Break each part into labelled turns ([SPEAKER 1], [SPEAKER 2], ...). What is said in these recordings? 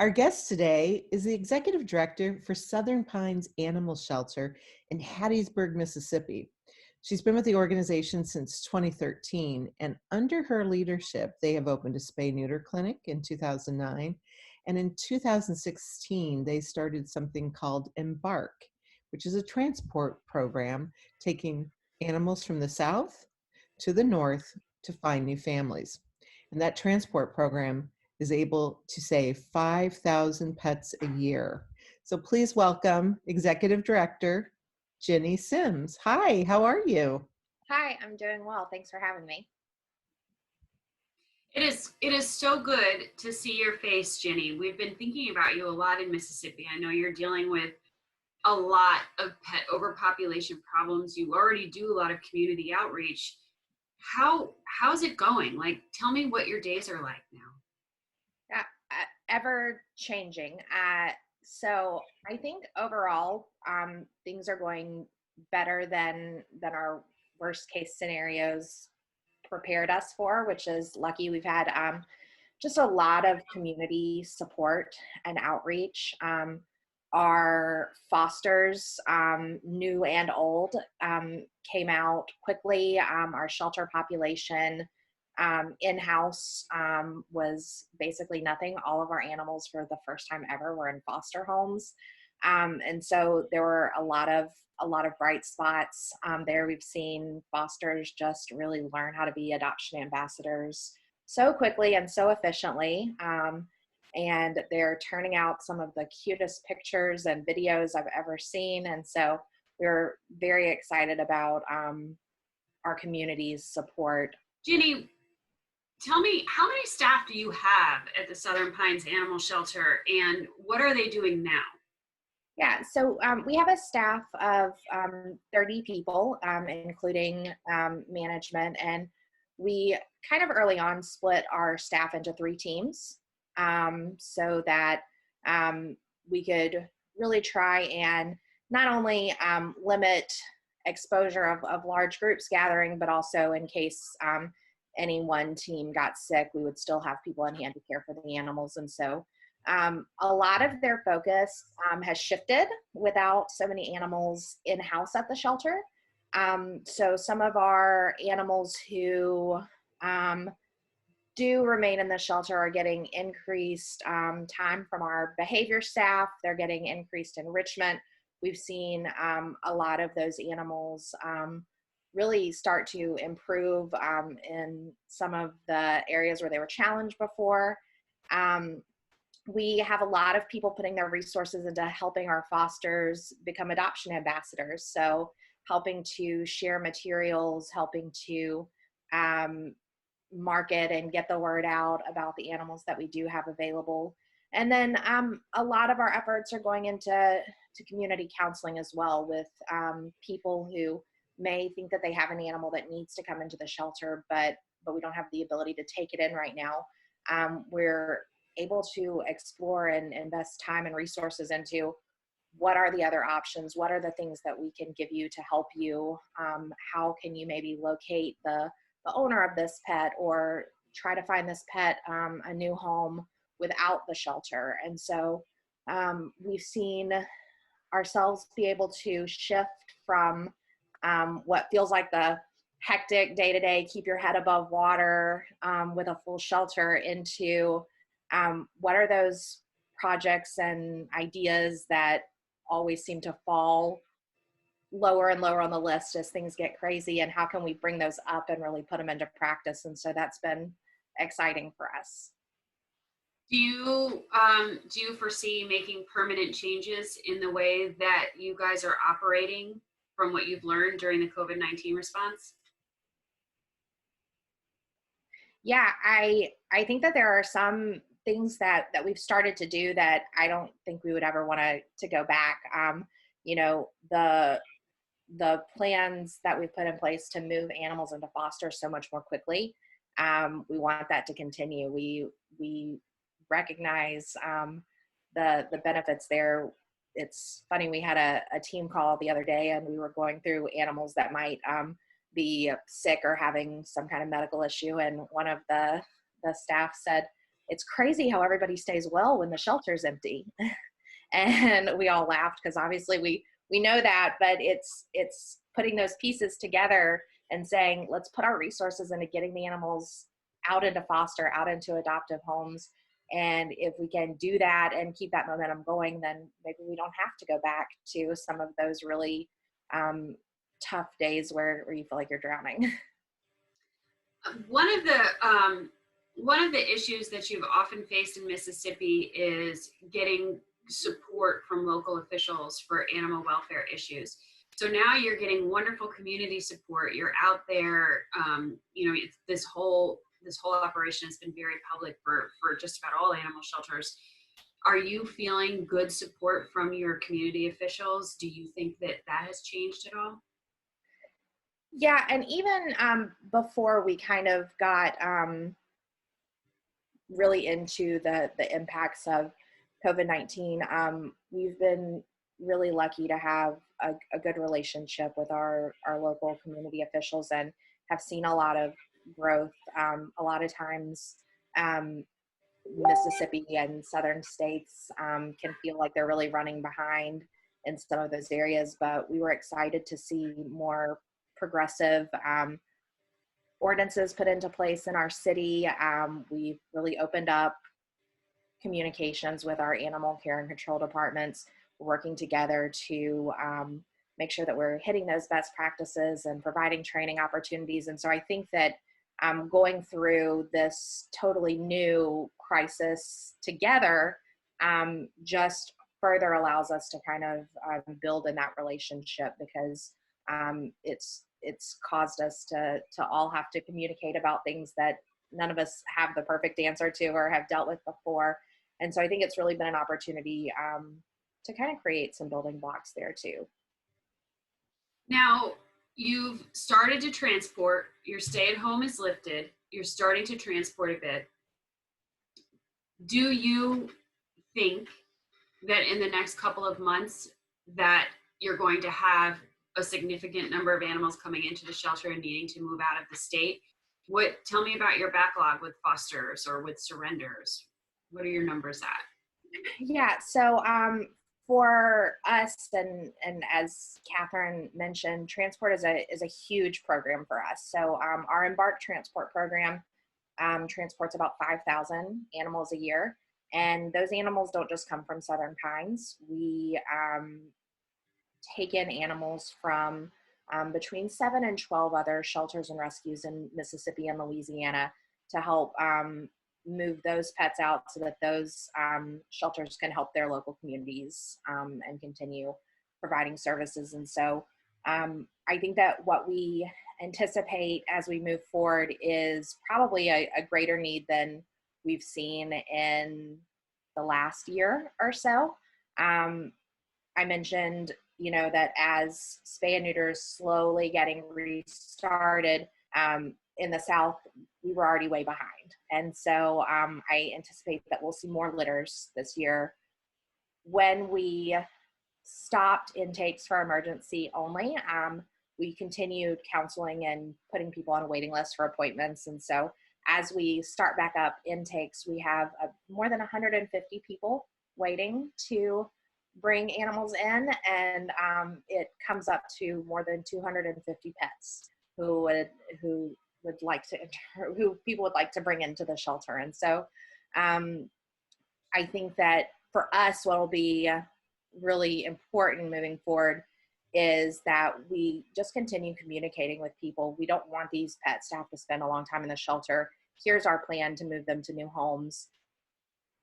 [SPEAKER 1] Our guest today is the executive director for Southern Pines Animal Shelter in Hattiesburg, Mississippi. She's been with the organization since 2013, and under her leadership, they have opened a spay-neuter clinic in 2009, and in 2016, they started something called EMBARK, which is a transport program taking animals from the south to the north to find new families. And that transport program is able to save 5,000 pets a year. So please welcome Executive Director Ginny Sims. Hi, how are you?
[SPEAKER 2] Hi, I'm doing well. Thanks for having me.
[SPEAKER 3] It is so good to see your face, Ginny. We've been thinking about you a lot in Mississippi. I know you're dealing with a lot of pet overpopulation problems. You already do a lot of community outreach. How's it going? Like, tell me what your days are like now.
[SPEAKER 2] Yeah, ever changing. So I think overall, things are going better than our worst case scenarios prepared us for, which is lucky. We've had just a lot of community support and outreach. Our fosters, new and old, came out quickly. Our shelter population in-house was basically nothing. All of our animals for the first time ever were in foster homes. And so there were a lot of bright spots there. We've seen fosters just really learn how to be adoption ambassadors so quickly and so efficiently. And they're turning out some of the cutest pictures and videos I've ever seen. And so we're very excited about our community's support.
[SPEAKER 3] Ginny, tell me, how many staff do you have at the Southern Pines Animal Shelter, and what are they doing now?
[SPEAKER 2] Yeah, so we have a staff of 30 people, including management, and we kind of early on split our staff into 3 teams so that we could really try and not only limit exposure of large groups gathering, but also in case any one team got sick, we would still have people on hand to care for the animals. And so a lot of their focus has shifted without so many animals in-house at the shelter. So some of our animals who do remain in the shelter are getting increased time from our behavior staff. They're getting increased enrichment. We've seen a lot of those animals really start to improve in some of the areas where they were challenged before. We have a lot of people putting their resources into helping our fosters become adoption ambassadors. So helping to share materials, helping to market and get the word out about the animals that we do have available. And then a lot of our efforts are going into community counseling as well with people who may think that they have an animal that needs to come into the shelter, but we don't have the ability to take it in right now. We're able to explore and invest time and resources into what are the other options, what are the things that we can give you to help you, how can you maybe locate the owner of this pet or try to find this pet a new home without the shelter. And so we've seen ourselves be able to shift from what feels like the hectic day-to-day, keep your head above water with a full shelter into what are those projects and ideas that always seem to fall lower and lower on the list as things get crazy, and how can we bring those up and really put them into practice? And so that's been exciting for us.
[SPEAKER 3] Do you foresee making permanent changes in the way that you guys are operating from what you've learned during the COVID-19 response?
[SPEAKER 2] Yeah, I think that there are some things that we've started to do that I don't think we would ever want to go back. You know, the plans that we've put in place to move animals into foster so much more quickly. We want that to continue. We recognize the benefits there. It's funny, we had a team call the other day and we were going through animals that might be sick or having some kind of medical issue. And one of the staff said, it's crazy how everybody stays well when the shelter's empty. And we all laughed because obviously we know that, but it's putting those pieces together and saying, let's put our resources into getting the animals out into foster, out into adoptive homes. And if we can do that and keep that momentum going, then maybe we don't have to go back to some of those really tough days where you feel like you're drowning.
[SPEAKER 3] One of the issues that you've often faced in Mississippi is getting support from local officials for animal welfare issues. So now you're getting wonderful community support. You're out there. This whole operation has been very public for just about all animal shelters. Are you feeling good support from your community officials? Do you think that has changed at all?
[SPEAKER 2] Yeah, and even before we kind of got really into the impacts of COVID-19, we've been really lucky to have a good relationship with our local community officials and have seen a lot of growth. A lot of times, Mississippi and southern states can feel like they're really running behind in some of those areas, but we were excited to see more progressive ordinances put into place in our city. We've really opened up communications with our animal care and control departments, working together to make sure that we're hitting those best practices and providing training opportunities. And so I think that going through this totally new crisis together just further allows us to kind of build in that relationship, because it's caused us to all have to communicate about things that none of us have the perfect answer to or have dealt with before. And so I think it's really been an opportunity to kind of create some building blocks there too.
[SPEAKER 3] Now, you've started to transport, your stay at home is lifted, you're starting to transport a bit. Do you think that in the next couple of months that you're going to have a significant number of animals coming into the shelter and needing to move out of the state? Tell me about your backlog with fosters or with surrenders. What are your numbers at?
[SPEAKER 2] Yeah, so for us, and as Catherine mentioned, transport is a huge program for us. So our EMBARK transport program transports about 5,000 animals a year. And those animals don't just come from Southern Pines. We take in animals from between 7 and 12 other shelters and rescues in Mississippi and Louisiana to help move those pets out so that those shelters can help their local communities and continue providing services. And so I think that what we anticipate as we move forward is probably a greater need than we've seen in the last year or so. I mentioned, that as spay and neuter is slowly getting restarted in the South, we were already way behind. And so I anticipate that we'll see more litters this year. When we stopped intakes for emergency only, we continued counseling and putting people on a waiting list for appointments. And so as we start back up intakes, we have more than 150 people waiting to bring animals in, and it comes up to more than 250 pets who people would like to bring into the shelter. And so I think that for us, what will be really important moving forward is that we just continue communicating with people. We don't want these pets to have to spend a long time in the shelter. Here's our plan to move them to new homes.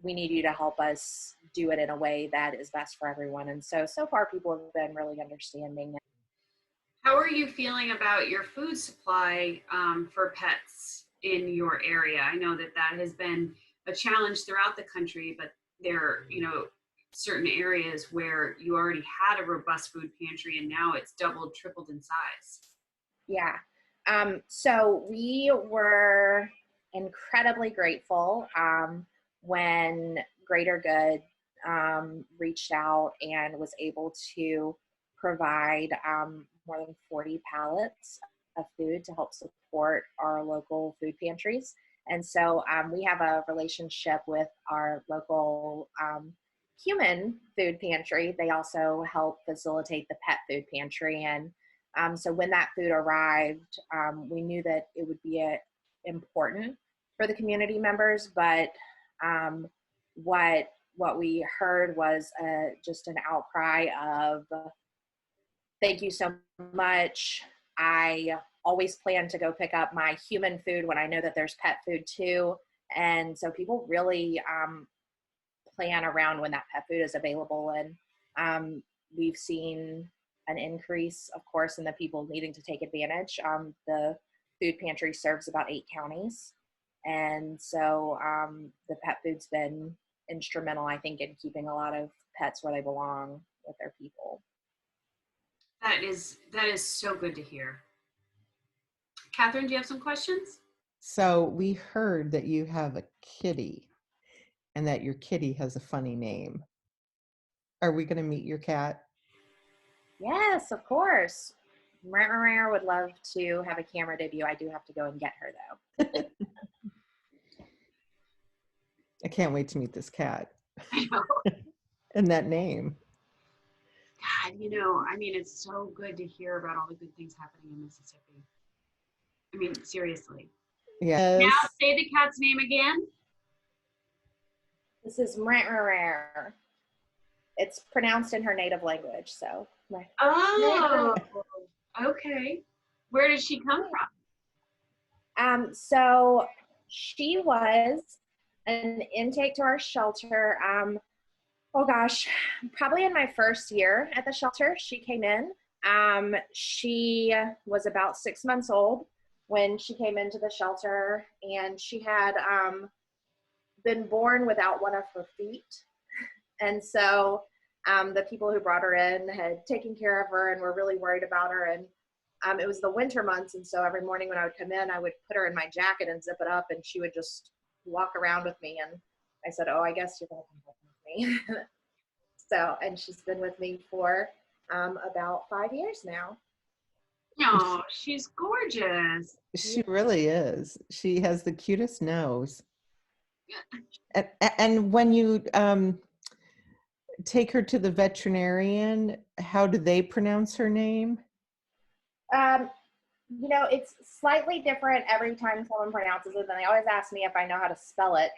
[SPEAKER 2] We need you to help us do it in a way that is best for everyone. And so far people have been really understanding.
[SPEAKER 3] How are you feeling about your food supply for pets in your area? I know that has been a challenge throughout the country, but there are, certain areas where you already had a robust food pantry and now it's doubled, tripled in size.
[SPEAKER 2] Yeah. So we were incredibly grateful when Greater Good reached out and was able to provide more than 40 pallets of food to help support our local food pantries. And so we have a relationship with our local human food pantry. They also help facilitate the pet food pantry. And so when that food arrived, we knew that it would be important for the community members, but what we heard was just an outcry of, thank you so much. I always plan to go pick up my human food when I know that there's pet food too. And so people really plan around when that pet food is available. And we've seen an increase, of course, in the people needing to take advantage. The food pantry serves about 8 counties. And so the pet food's been instrumental, I think, in keeping a lot of pets where they belong with their people.
[SPEAKER 3] That is so good to hear. Catherine, do you have some questions?
[SPEAKER 1] So we heard that you have a kitty and that your kitty has a funny name. Are we going to meet your cat?
[SPEAKER 2] Yes, of course. Rare would love to have a camera debut. I do have to go and get her though.
[SPEAKER 1] I can't wait to meet this cat.
[SPEAKER 3] I know.
[SPEAKER 1] And that name.
[SPEAKER 3] God, you know, I mean, it's so good to hear about all the good things happening in Mississippi. I mean, seriously.
[SPEAKER 1] Yes.
[SPEAKER 3] Now say the cat's name again.
[SPEAKER 2] This is Rare. It's pronounced in her native language, so.
[SPEAKER 3] Oh, okay. Where did she come from?
[SPEAKER 2] So she was an intake to our shelter. Oh gosh, probably in my first year at the shelter, she came in. She was about 6 months old when she came into the shelter, and she had been born without one of her feet. And so the people who brought her in had taken care of her and were really worried about her. And it was the winter months, and so every morning when I would come in, I would put her in my jacket and zip it up, and she would just walk around with me. And I said, oh, I guess you're going to come with me. So, and she's been with me for about 5 years now.
[SPEAKER 3] Oh, she's gorgeous.
[SPEAKER 1] She really is. She has the cutest nose. And when you take her to the veterinarian, how do they pronounce her name?
[SPEAKER 2] You know, it's slightly different every time someone pronounces it, and they always ask me if I know how to spell it.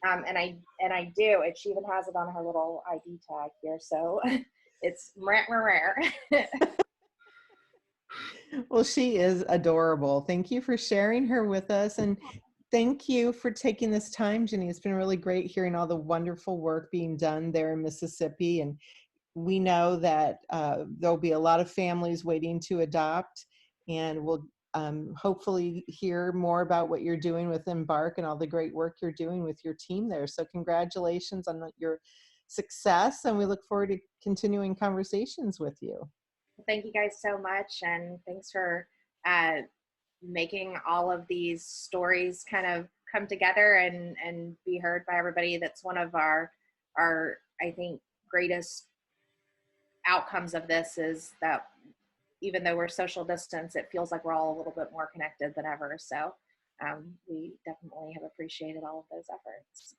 [SPEAKER 2] And I do. And she even has it on her little ID tag here. So it's Rare.
[SPEAKER 1] Well, she is adorable. Thank you for sharing her with us. And thank you for taking this time, Ginny. It's been really great hearing all the wonderful work being done there in Mississippi. And we know that there'll be a lot of families waiting to adopt. And we'll hopefully hear more about what you're doing with EMBARK and all the great work you're doing with your team there. So congratulations on your success. And we look forward to continuing conversations with you.
[SPEAKER 2] Thank you guys so much, and thanks for making all of these stories kind of come together and be heard by everybody. That's one of our I think greatest outcomes of this, is that even though we're social distance, it feels like we're all a little bit more connected than ever. So we definitely have appreciated all of those efforts.